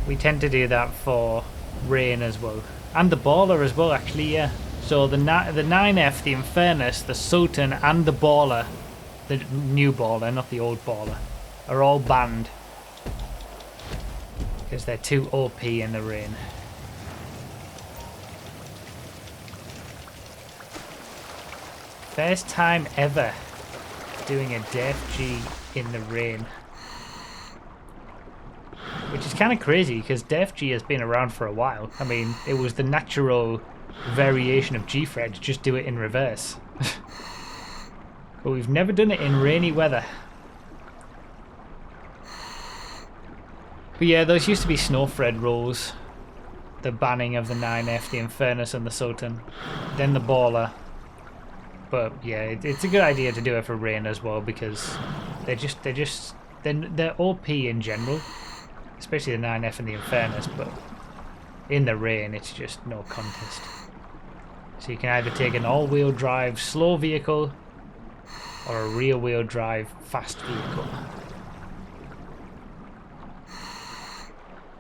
We tend to do that for rain as well. And the baller as well, actually, yeah. So the 9F, the Infernus, the Sultan, and the baller, the new baller, not the old baller, are all banned. Because they're too OP in the rain. First time ever doing a Def G in the rain. Which is kind of crazy because Def G has been around for a while. I mean, it was the natural variation of Gfred, just do it in reverse. But we've never done it in rainy weather. But yeah, those used to be Gfred rules. The banning of the 9F, the Infernus and the Sultan. Then the baller. But yeah, it's a good idea to do it for rain as well because they're OP in general, especially the 9F and the Infernus. But in the rain, it's just no contest. So you can either take an all-wheel drive slow vehicle or a rear-wheel drive fast vehicle.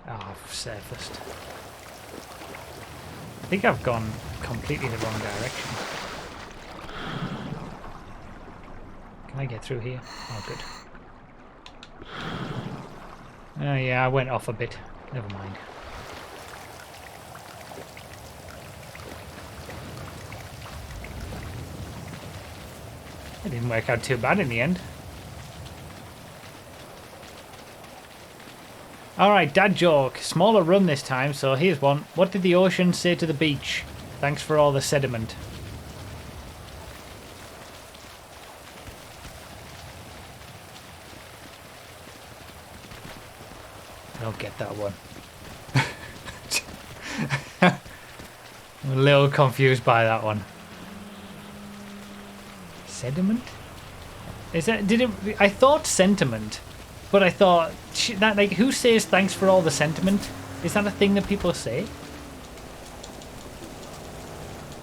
Oh, I've surfaced. I think I've gone completely the wrong direction. Can I get through here? Oh, good. Oh, yeah, I went off a bit. Never mind. It didn't work out too bad in the end. Alright, dad joke. Smaller run this time, so here's one. What did the ocean say to the beach? Thanks for all the sediment. I don't get that one. I'm a little confused by that one. Sediment? Is that, did it, I thought sentiment, but I thought, that, like, who says thanks for all the sentiment? Is that a thing that people say?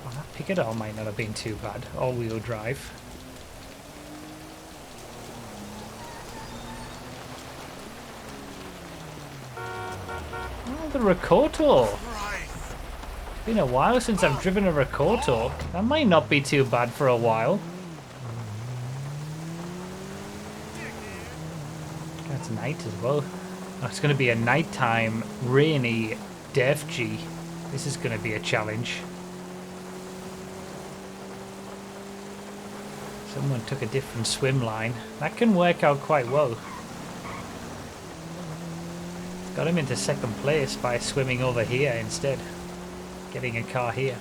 Well, that Picador might not have been too bad. All-wheel drive. Oh, the Rakoto. It's been a while since I've driven a Rakoto. That might not be too bad for a while. It's night as well. Oh, it's going to be a nighttime, rainy Def G. This is going to be a challenge. Someone took a different swim line. That can work out quite well. Got him into second place by swimming over here instead. Getting a car here.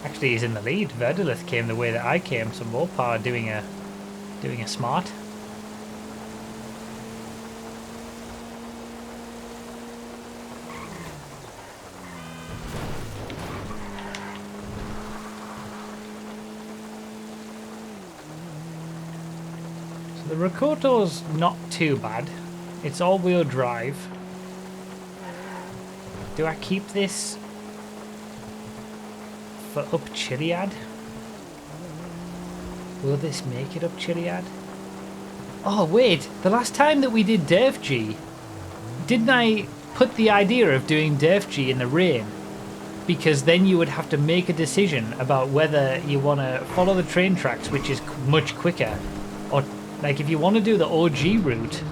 Actually, he's in the lead. Verdolith came the way that I came, so Mopar doing a smart. The Rakoto's not too bad. It's all-wheel drive. Do I keep this for up Chiliad? Will this make it up Chiliad? Oh wait, the last time that we did Def G, didn't I put the idea of doing Def G in the rain? Because then you would have to make a decision about whether you want to follow the train tracks, which is much quicker, or like if you want to do the OG route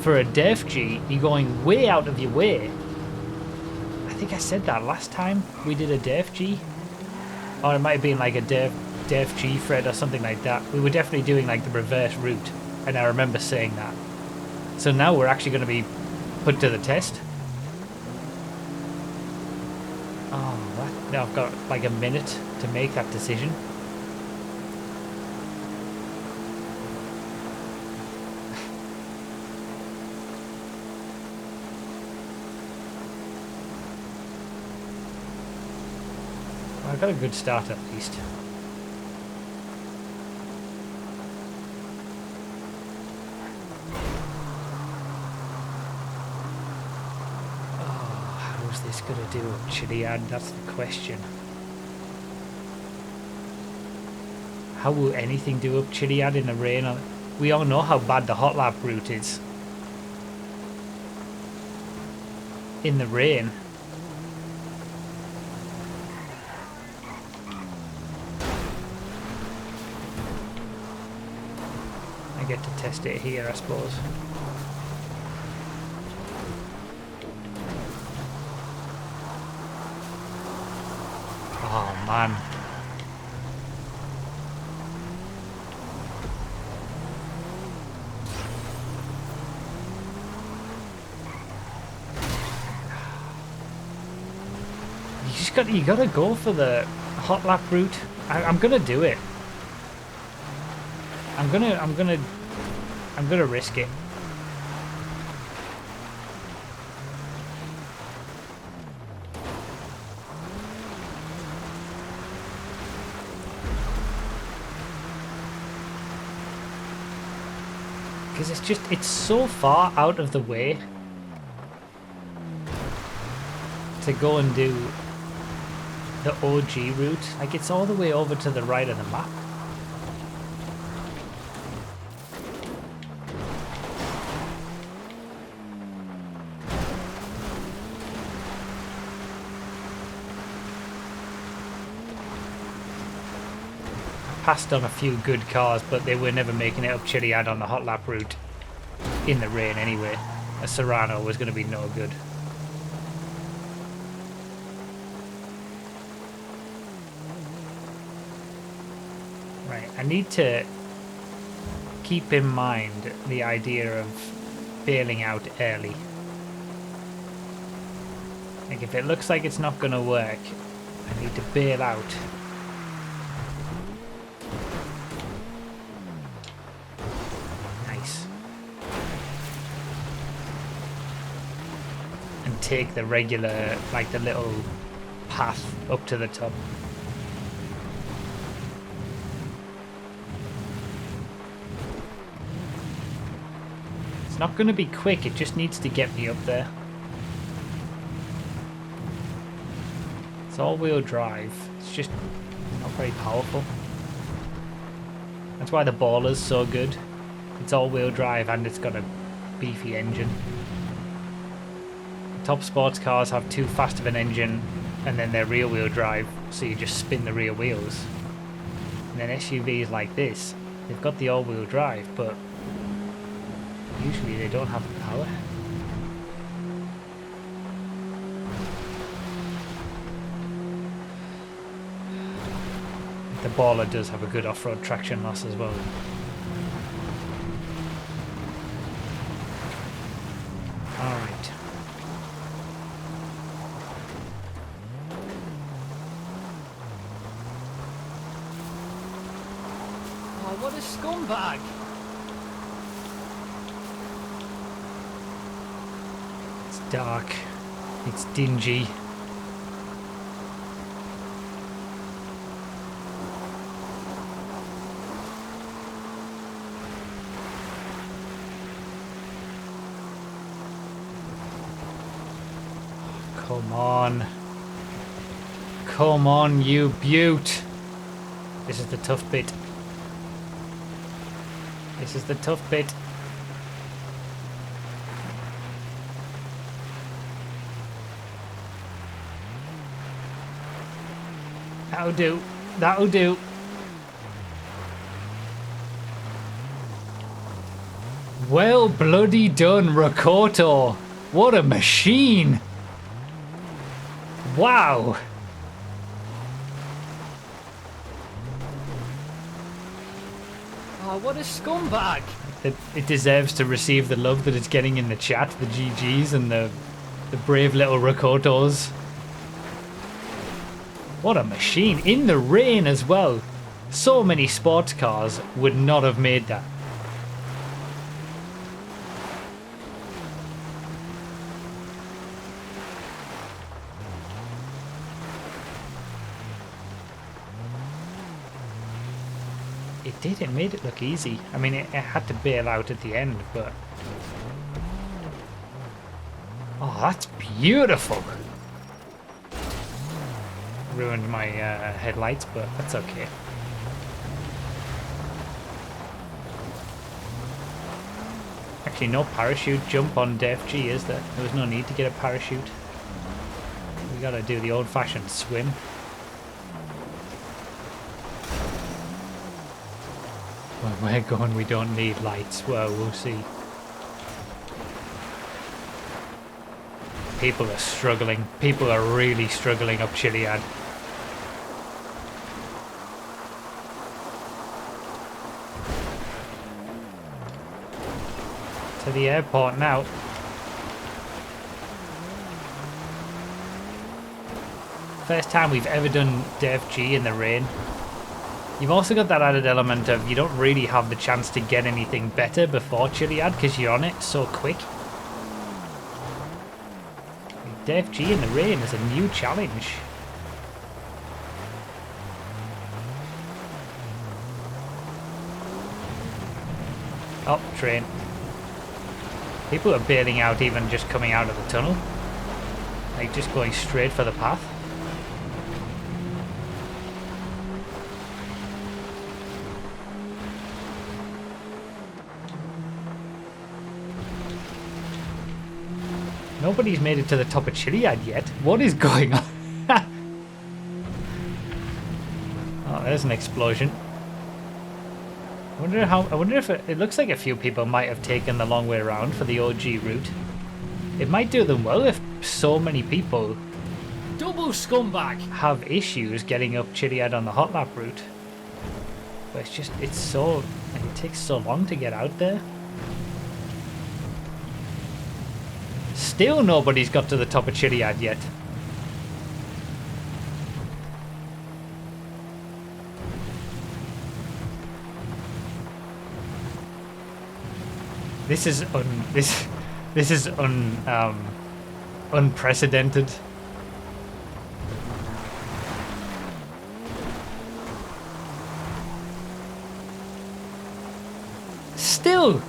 for a Def G, you're going way out of your way. I think I said that last time we did a Def G. Or it might have been like a Def Gfred or something like that. We were definitely doing like the reverse route, and I remember saying that. So now we're actually going to be put to the test. Oh, what? Now I've got like a minute to make that decision. I've got a good start at least. Oh, how's this going to do up Chiliad? That's the question. How will anything do up Chiliad in the rain? We all know how bad the hot lap route is. in the rain. I get to test it here, I suppose. Oh man. You gotta go for the hot lap route. I'm gonna do it. I'm gonna risk it. Because it's so far out of the way to go and do the OG route. Like, it's all the way over to the right of the map. Passed on a few good cars, but they were never making it up Chiliad on the hot lap route in the rain anyway. A Serrano was going to be no good. Right, I need to keep in mind the idea of bailing out early. Like, if it looks like it's not going to work, I need to bail out. Take the regular, like the little path up to the top. It's not going to be quick, it just needs to get me up there. It's all-wheel drive. It's just not very powerful. That's why the Baller's so good. It's all-wheel drive and it's got a beefy engine. Top sports cars have too fast of an engine and then they're rear wheel drive, so you just spin the rear wheels. And then SUVs like this, they've got the all-wheel drive, but usually they don't have the power. The Baller does have a good off-road traction loss as well. Alright. What a scumbag! It's dark. It's dingy. Come on. Come on, you beaut. This is the tough bit. This is the tough bit. That'll do. That'll do. Well bloody done, Rakoto. What a machine. Wow. Oh, what a scumbag! It deserves to receive the love that it's getting in the chat, the GGs and the brave little Rakotos. What a machine! In the rain as well. So many sports cars would not have made that. It did, it made it look easy. I mean, it had to bail out at the end, but... Oh, that's beautiful! Ruined my headlights, but that's okay. Actually, no parachute jump on Def G, is there? There was no need to get a parachute. We gotta do the old-fashioned swim. When we're going, we don't need lights. Well, we'll see. People are struggling. People are really struggling up Chiliad. To the airport now. First time we've ever done Def G in the rain. You've also got that added element of you don't really have the chance to get anything better before Chiliad because you're on it so quick. Def G in the rain is a new challenge. Oh, train. People are bailing out even just coming out of the tunnel. Like just going straight for the path. Nobody's made it to the top of Chiliad yet. What is going on? Oh, there's an explosion. I wonder if it looks like a few people might have taken the long way around for the OG route. It might do them well if so many people double scumbag have issues getting up Chiliad on the hot lap route. But it's so, like, it takes so long to get out there. Still nobody's got to the top of Chiliad yet. This is unprecedented. Still.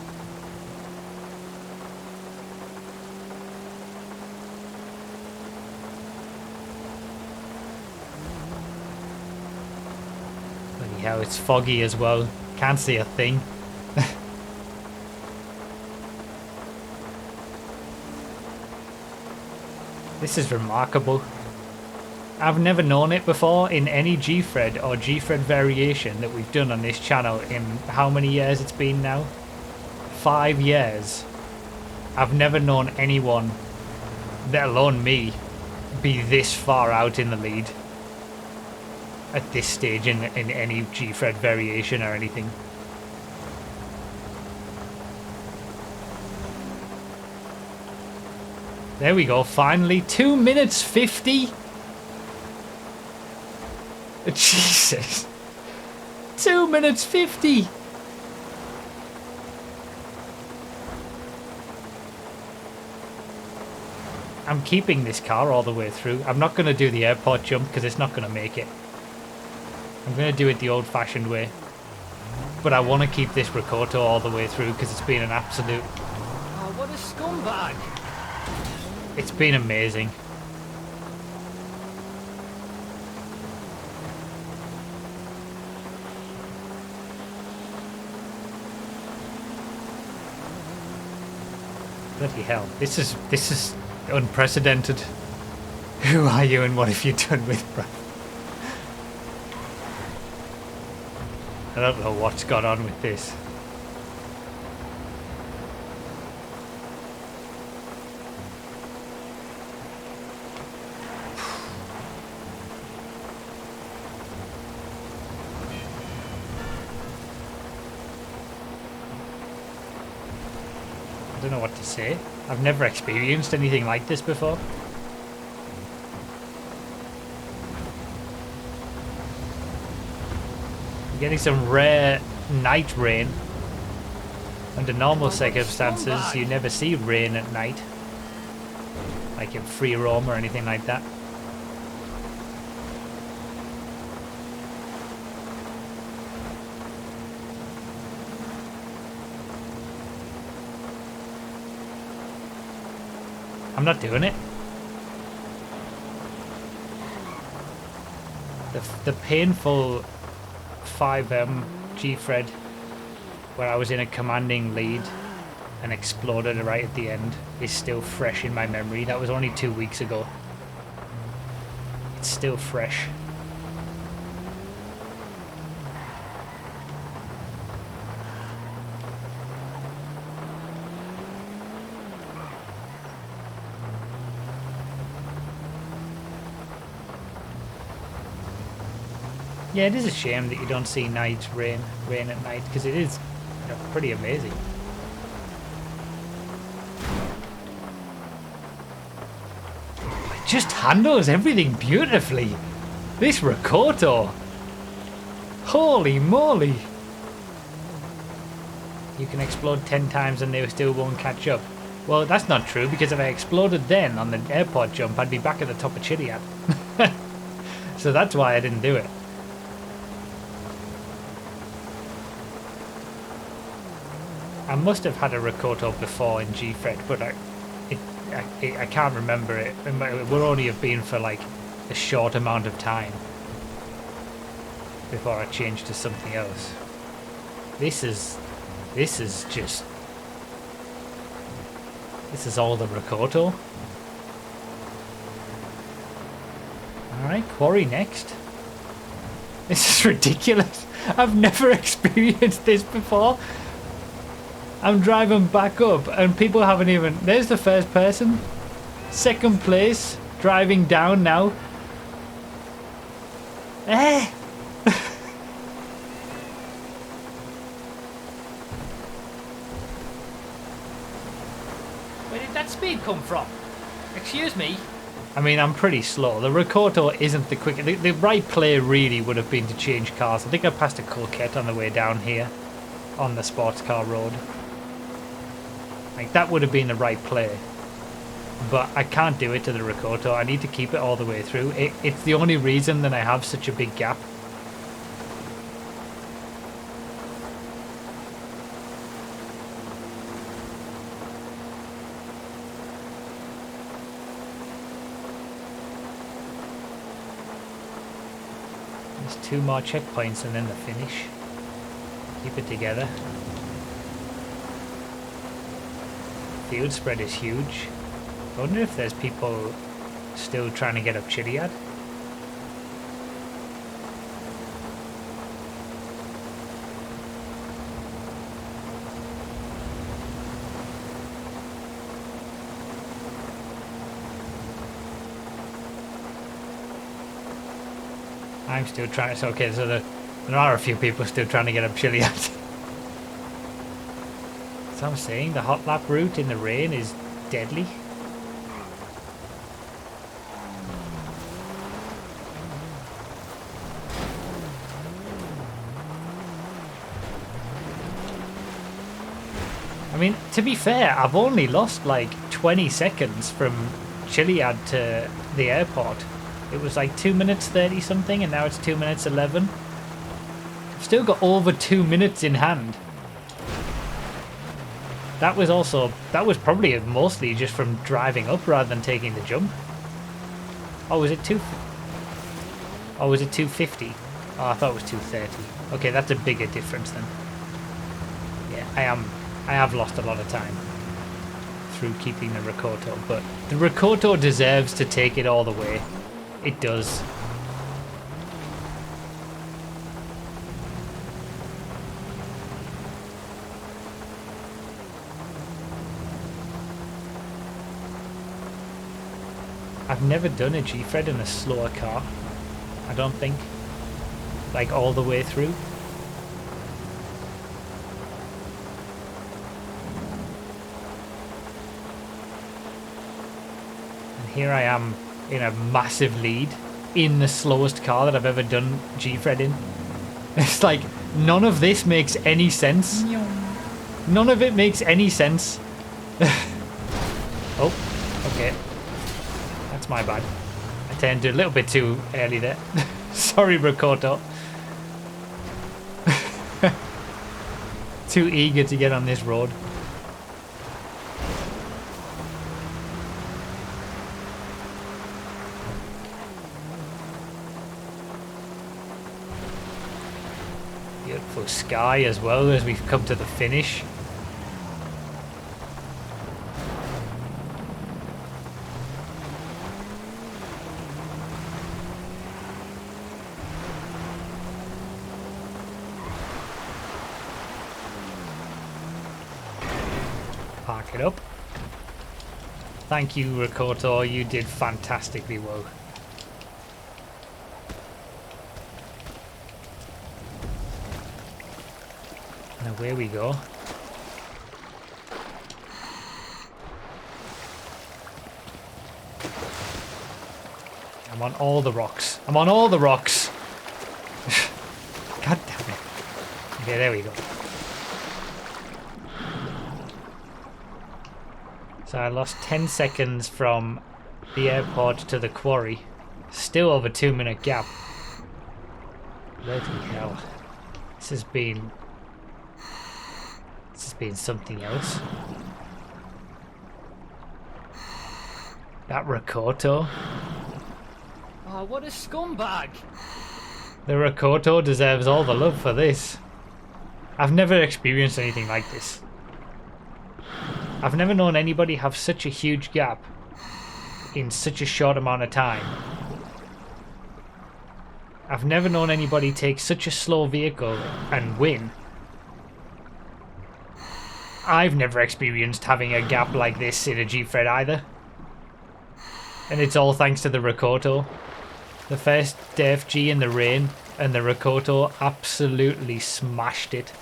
Bloody hell, it's foggy as well. Can't see a thing. This is remarkable. I've never known it before in any Gfred or Gfred variation that we've done on this channel in how many years it's been now? 5 years. I've never known anyone, let alone me, be this far out in the lead at this stage in any Gfred variation or anything. There we go, finally. 2 minutes 50. Jesus. 2 minutes 50. I'm keeping this car all the way through. I'm not going to do the airport jump because it's not going to make it. I'm going to do it the old-fashioned way. But I want to keep this Rakoto all the way through because it's been an absolute... Oh, what a scumbag! It's been amazing. Bloody hell. This is unprecedented. Who are you and what have you done with Broughy? I don't know what's gone on with this. I don't know what to say. I've never experienced anything like this before. I'm getting some rare night rain. Under normal circumstances, you never see rain at night. Like in free roam or anything like that. I'm not doing it. The painful 5M Gfred where I was in a commanding lead and exploded right at the end is still fresh in my memory. That was only 2 weeks ago. It's still fresh. Yeah, it is a shame that you don't see rain at night, because it is, you know, pretty amazing. It just handles everything beautifully. This Rakoto. Holy moly. You can explode 10 times and they still won't catch up. Well, that's not true, because if I exploded then on the airport jump, I'd be back at the top of Chiliad. So that's why I didn't do it. I must have had a Rakoto before in Gfred, but I can't remember it. It would only have been for like a short amount of time before I changed to something else. This is all the Rakoto. Alright, quarry next. This is ridiculous. I've never experienced this before. I'm driving back up and people haven't even... There's the first person. Second place. Driving down now. Eh! Where did that speed come from? Excuse me? I mean, I'm pretty slow. The Rakoto isn't the quickest. The right play really would have been to change cars. I think I passed a Coquette on the way down here on the sports car road. Like, that would have been the right play. But I can't do it to the Rakoto. I need to keep it all the way through. It's the only reason that I have such a big gap. There's 2 more checkpoints and then the finish. Keep it together. Field spread is huge. I wonder if there's people still trying to get up Chiliad. I'm still trying. So okay, so there are a few people still trying to get up Chiliad. So I'm saying the hot lap route in the rain is deadly. I mean, to be fair, I've only lost like 20 seconds from Chiliad to the airport. It was like 2 minutes 30 something, and now it's 2 minutes 11. I've still got over 2 minutes in hand. That was probably mostly just from driving up rather than taking the jump. Oh, was it 2? Oh, was it 250? Oh, I thought it was 230. Okay, that's a bigger difference then. Yeah, I have lost a lot of time through keeping the Rakoto, but the Rakoto deserves to take it all the way. It does. I've never done a Gfred in a slower car, I don't think, like all the way through. And here I am in a massive lead in the slowest car that I've ever done Gfred in. It's like, none of this makes any sense. None of it makes any sense. Oh, okay. That's my bad. I turned a little bit too early there. Sorry, Rakoto. Too eager to get on this road. Beautiful sky as well as we've come to the finish. Park it up. Thank you, Rikoto. You did fantastically well. And away we go. I'm on all the rocks. I'm on all the rocks. God damn it. Okay, there we go. So I lost 10 seconds from the airport to the quarry. Still over 2-minute gap. Bloody hell. This has been something else. That Rikoto. Oh, what a scumbag! The Rikoto deserves all the love for this. I've never experienced anything like this. I've never known anybody have such a huge gap in such a short amount of time. I've never known anybody take such a slow vehicle and win. I've never experienced having a gap like this in a Gfred either. And it's all thanks to the Rikoto. The first DFG in the rain and the Rikoto absolutely smashed it.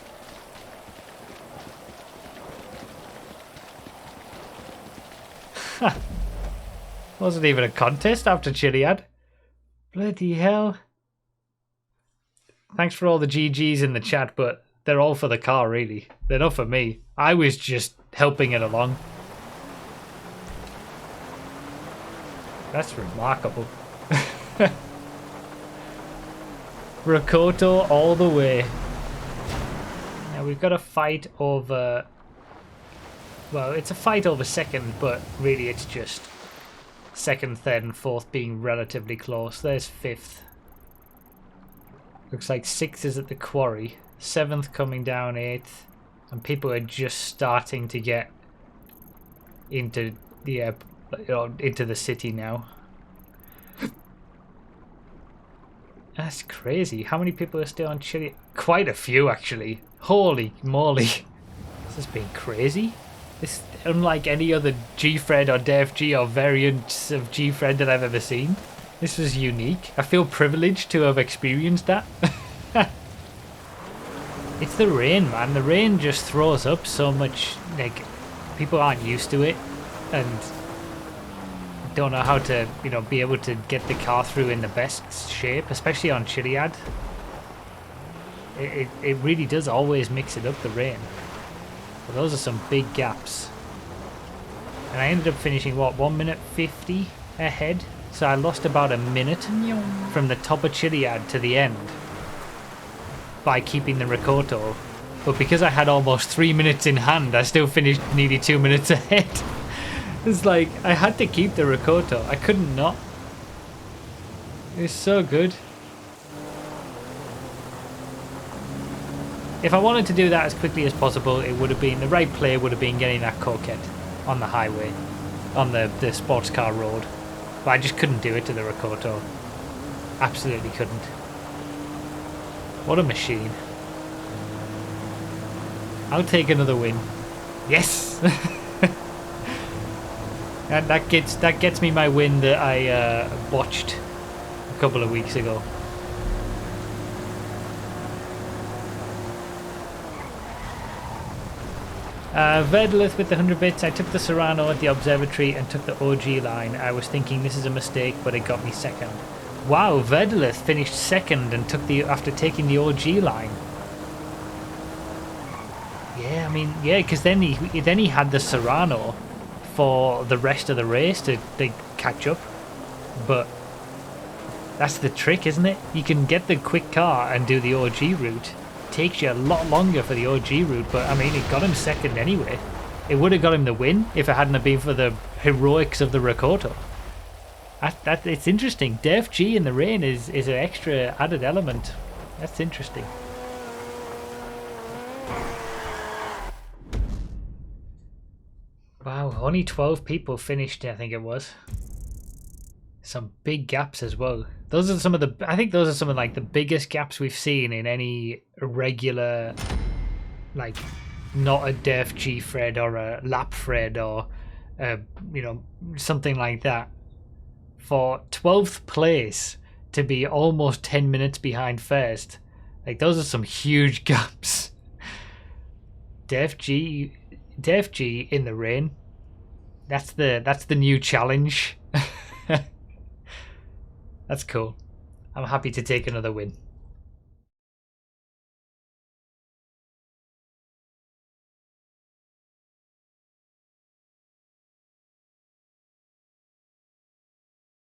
Wasn't even a contest after Chiliad. Bloody hell. Thanks for all the GGs in the chat, but they're all for the car, really. They're not for me. I was just helping it along. That's remarkable. Rikoto all the way. Now we've got a fight over... Well, it's a fight over second, but really it's just second, third and fourth being relatively close. There's fifth. Looks like sixth is at the quarry. Seventh coming down, eighth. And people are just starting to get into the into the city now. That's crazy. How many people are still on Chile? Quite a few, actually. Holy moly. This has been crazy. This, unlike any other Gfred or DFG or variants of Gfred that I've ever seen. This was unique. I feel privileged to have experienced that. It's the rain, man. The rain just throws up so much. Like, people aren't used to it and don't know how to, you know, be able to get the car through in the best shape, especially on Chiliad. It really does always mix it up, the rain. But those are some big gaps. And I ended up finishing, what, 1 minute 50 ahead? So I lost about a minute from the top of Chiliad to the end by keeping the Rikoto. But because I had almost 3 minutes in hand, I still finished nearly 2 minutes ahead. It's like, I had to keep the Rikoto. I couldn't not. It was so good. If I wanted to do that as quickly as possible, it would have been, the right play would have been getting that coquette on the highway, on the sports car road. But I just couldn't do it to the Rikoto. Absolutely couldn't. What a machine. I'll take another win. Yes! And that gets me my win that I botched a couple of weeks ago. Verdalith with the 100 bits. I took the Serrano at the observatory and took the OG line. I was thinking this is a mistake, but it got me second. Wow, Verdalith finished second and took the after taking the OG line. Yeah, I mean, yeah, because then he had the Serrano for the rest of the race to catch up. But that's the trick, isn't it? You can get the quick car and do the OG route. Takes you a lot longer for the OG route, but I mean, it got him second anyway. It would have got him the win if it hadn't been for the heroics of the Rikoto. It's interesting. Def G in the rain is an extra added element. That's interesting. Wow, only 12 people finished, I think it was. Some big gaps as well. Those are some of the, I think those are some of like the biggest gaps we've seen in any regular like not a Def Gfred or a Lap Fred or you know, something like that. For 12th place to be almost 10 minutes behind first, like those are some huge gaps. Def G in the rain. That's the new challenge. That's cool. I'm happy to take another win.